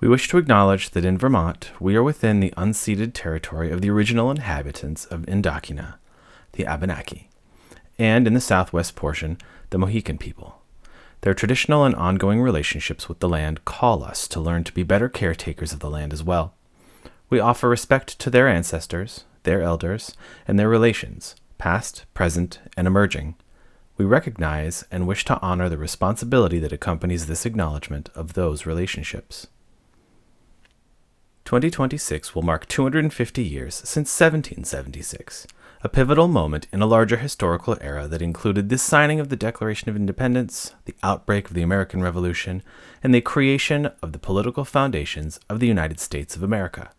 We wish to acknowledge that in Vermont, we are within the unceded territory of the original inhabitants of Indochina, the Abenaki, and in the southwest portion, the Mohican people. Their traditional and ongoing relationships with the land call us to learn to be better caretakers of the land as well. We offer respect to their ancestors, their elders, and their relations, past, present, and emerging. We recognize and wish to honor the responsibility that accompanies this acknowledgement of those relationships. 2026 will mark 250 years since 1776, a pivotal moment in a larger historical era that included the signing of the Declaration of Independence, the outbreak of the American Revolution, and the creation of the political foundations of the United States of America.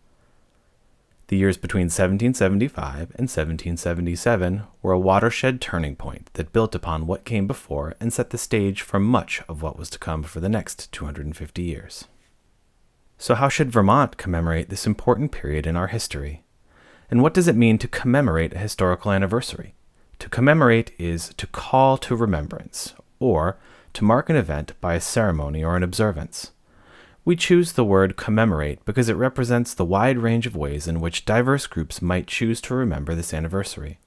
The years between 1775 and 1777 were a watershed turning point that built upon what came before and set the stage for much of what was to come for the next 250 years. So how should Vermont commemorate this important period in our history? And what does it mean to commemorate a historical anniversary? To commemorate is to call to remembrance, or to mark an event by a ceremony or an observance. We choose the word commemorate because it represents the wide range of ways in which diverse groups might choose to remember this anniversary.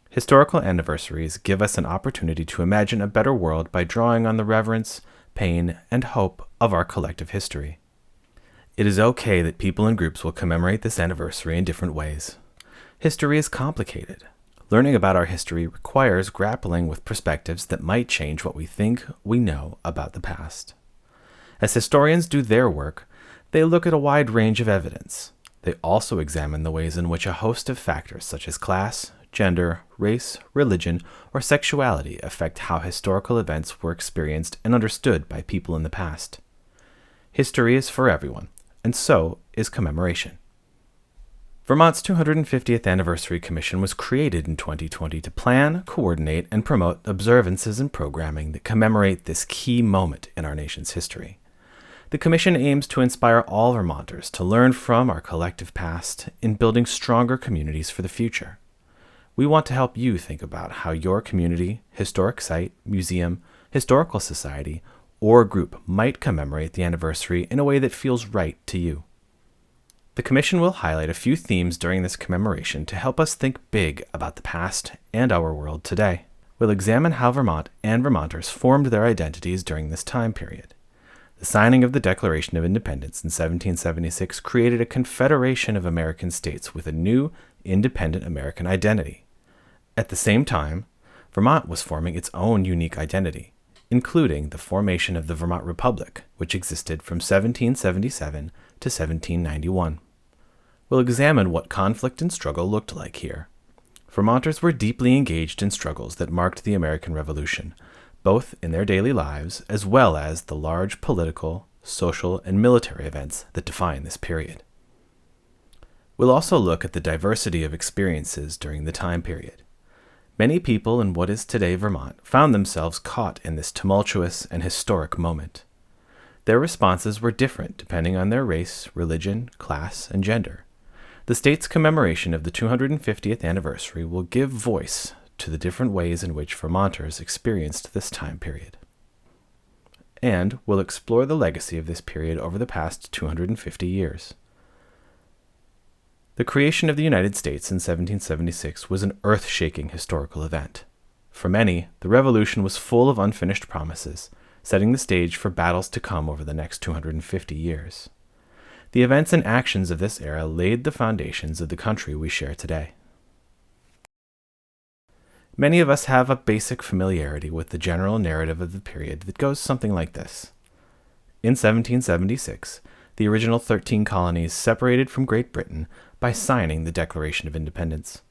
Historical anniversaries give us an opportunity to imagine a better world by drawing on the reverence, pain, and hope of our collective history. It is okay that people and groups will commemorate this anniversary in different ways. History is complicated. Learning about our history requires grappling with perspectives that might change what we think we know about the past. As historians do their work, they look at a wide range of evidence. They also examine the ways in which a host of factors such as class, gender, race, religion, or sexuality affect how historical events were experienced and understood by people in the past. History is for everyone, and so is commemoration. Vermont's 250th Anniversary Commission was created in 2020 to plan, coordinate, and promote observances and programming that commemorate this key moment in our nation's history. The Commission aims to inspire all Vermonters to learn from our collective past in building stronger communities for the future. We want to help you think about how your community, historic site, museum, historical society, or group might commemorate the anniversary in a way that feels right to you. The Commission will highlight a few themes during this commemoration to help us think big about the past and our world today. We'll examine how Vermont and Vermonters formed their identities during this time period. The signing of the Declaration of Independence in 1776 created a confederation of American states with a new, independent American identity. At the same time, Vermont was forming its own unique identity, including the formation of the Vermont Republic, which existed from 1777 to 1791. We'll examine what conflict and struggle looked like here. Vermonters were deeply engaged in struggles that marked the American Revolution, both in their daily lives as well as the large political, social, and military events that define this period. We'll also look at the diversity of experiences during the time period. Many people in what is today Vermont found themselves caught in this tumultuous and historic moment. Their responses were different depending on their race, religion, class, and gender. The state's commemoration of the 250th anniversary will give voice to the different ways in which Vermonters experienced this time period. And we'll explore the legacy of this period over the past 250 years. The creation of the United States in 1776 was an earth-shaking historical event. For many, the Revolution was full of unfinished promises, setting the stage for battles to come over the next 250 years. The events and actions of this era laid the foundations of the country we share today. Many of us have a basic familiarity with the general narrative of the period that goes something like this. In 1776, the original 13 colonies separated from Great Britain by signing the Declaration of Independence.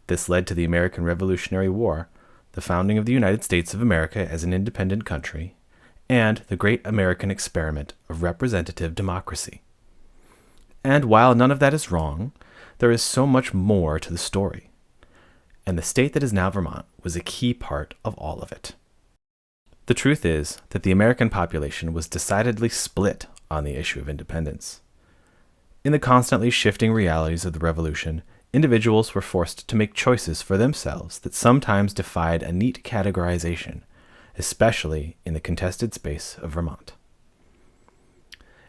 This led to the American Revolutionary War, the founding of the United States of America as an independent country, and the great American experiment of representative democracy. And while none of that is wrong, there is so much more to the story. And the state that is now Vermont was a key part of all of it. The truth is that the American population was decidedly split on the issue of independence. In the constantly shifting realities of the Revolution, individuals were forced to make choices for themselves that sometimes defied a neat categorization, especially in the contested space of Vermont.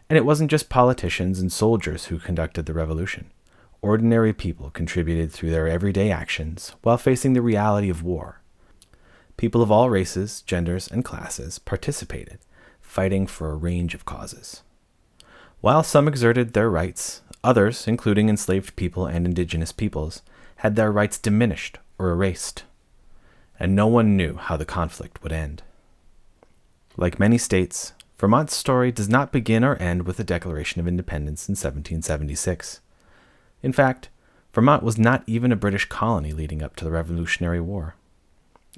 And it wasn't just politicians and soldiers who conducted the revolution. Ordinary people contributed through their everyday actions while facing the reality of war. People of all races, genders, and classes participated, fighting for a range of causes. While some exerted their rights, others, including enslaved people and indigenous peoples, had their rights diminished or erased. And no one knew how the conflict would end. Like many states, Vermont's story does not begin or end with the Declaration of Independence in 1776. In fact, Vermont was not even a British colony leading up to the Revolutionary War.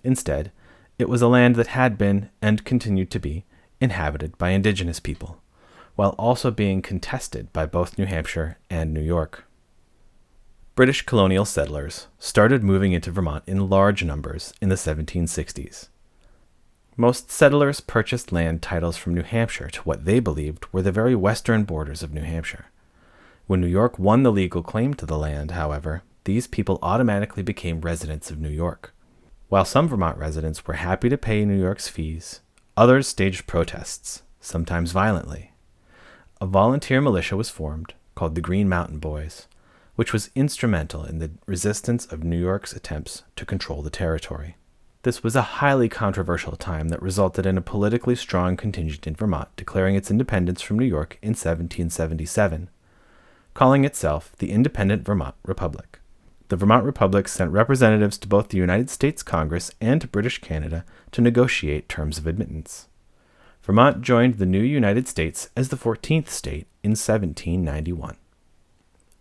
Instead, it was a land that had been, and continued to be, inhabited by indigenous people, while also being contested by both New Hampshire and New York. British colonial settlers started moving into Vermont in large numbers in the 1760s. Most settlers purchased land titles from New Hampshire to what they believed were the very western borders of New Hampshire. When New York won the legal claim to the land, however, these people automatically became residents of New York. While some Vermont residents were happy to pay New York's fees, others staged protests, sometimes violently. A volunteer militia was formed, called the Green Mountain Boys, which was instrumental in the resistance of New York's attempts to control the territory. This was a highly controversial time that resulted in a politically strong contingent in Vermont declaring its independence from New York in 1777, calling itself the Independent Vermont Republic. The Vermont Republic sent representatives to both the United States Congress and to British Canada to negotiate terms of admittance. Vermont joined the new United States as the 14th state in 1791.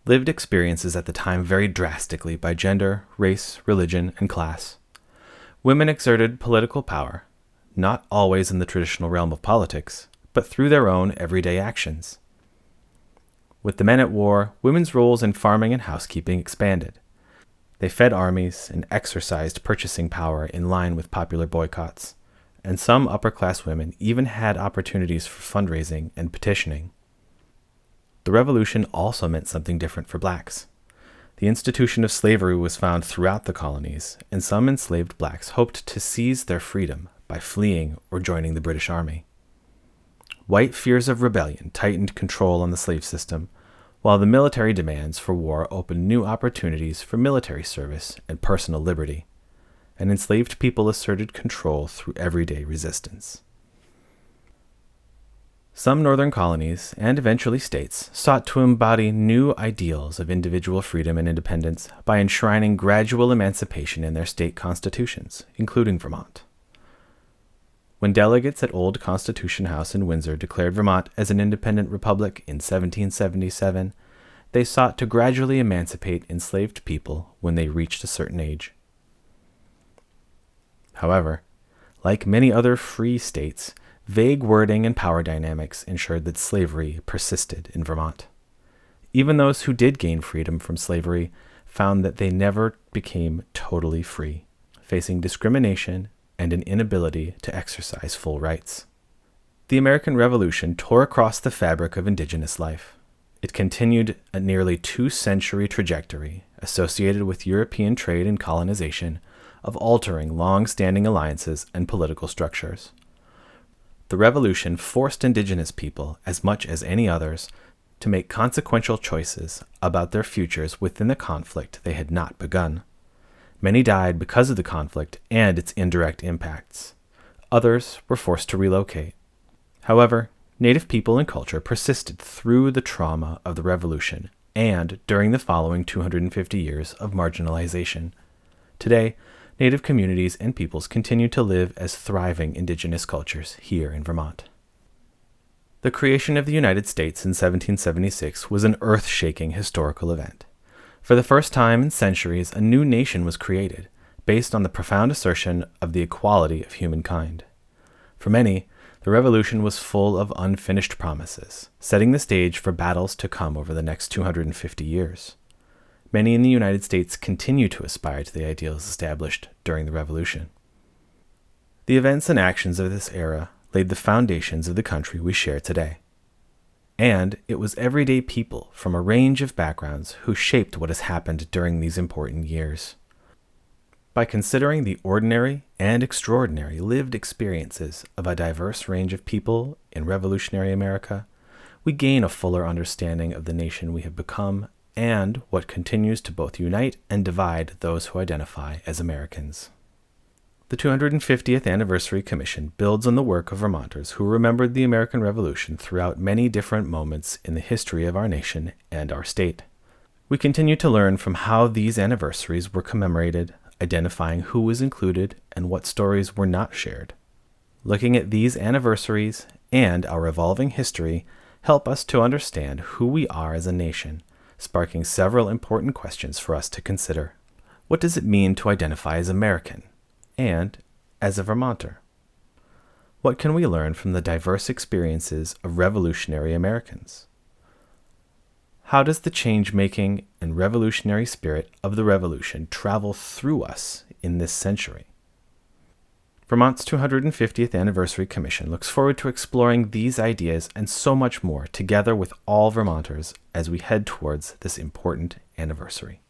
Lived experiences at the time varied drastically by gender, race, religion, and class. Women exerted political power, not always in the traditional realm of politics, but through their own everyday actions. With the men at war, women's roles in farming and housekeeping expanded. They fed armies and exercised purchasing power in line with popular boycotts, and some upper-class women even had opportunities for fundraising and petitioning. The revolution also meant something different for blacks. The institution of slavery was found throughout the colonies, and some enslaved blacks hoped to seize their freedom by fleeing or joining the British Army. White fears of rebellion tightened control on the slave system, while the military demands for war opened new opportunities for military service and personal liberty, and enslaved people asserted control through everyday resistance. Some northern colonies, and eventually states, sought to embody new ideals of individual freedom and independence by enshrining gradual emancipation in their state constitutions, including Vermont. When delegates at Old Constitution House in Windsor declared Vermont as an independent republic in 1777, they sought to gradually emancipate enslaved people when they reached a certain age. However, like many other free states, vague wording and power dynamics ensured that slavery persisted in Vermont. Even those who did gain freedom from slavery found that they never became totally free, facing discrimination and an inability to exercise full rights. The American Revolution tore across the fabric of indigenous life. It continued a nearly 2-century trajectory associated with European trade and colonization of altering long-standing alliances and political structures. The revolution forced indigenous people, as much as any others, to make consequential choices about their futures within the conflict they had not begun. Many died because of the conflict and its indirect impacts. Others were forced to relocate. However, Native people and culture persisted through the trauma of the revolution and during the following 250 years of marginalization. Today, Native communities and peoples continue to live as thriving indigenous cultures here in Vermont. The creation of the United States in 1776 was an earth-shaking historical event. For the first time in centuries, a new nation was created, based on the profound assertion of the equality of humankind. For many, the revolution was full of unfinished promises, setting the stage for battles to come over the next 250 years. Many in the United States continue to aspire to the ideals established during the Revolution. The events and actions of this era laid the foundations of the country we share today. And it was everyday people from a range of backgrounds who shaped what has happened during these important years. By considering the ordinary and extraordinary lived experiences of a diverse range of people in revolutionary America, we gain a fuller understanding of the nation we have become and what continues to both unite and divide those who identify as Americans. The 250th Anniversary Commission builds on the work of Vermonters who remembered the American Revolution throughout many different moments in the history of our nation and our state. We continue to learn from how these anniversaries were commemorated, identifying who was included and what stories were not shared. Looking at these anniversaries and our evolving history help us to understand who we are as a nation, sparking several important questions for us to consider. What does it mean to identify as American and as a Vermonter? What can we learn from the diverse experiences of revolutionary Americans? How does the change-making and revolutionary spirit of the Revolution travel through us in this century? Vermont's 250th Anniversary Commission looks forward to exploring these ideas and so much more together with all Vermonters as we head towards this important anniversary.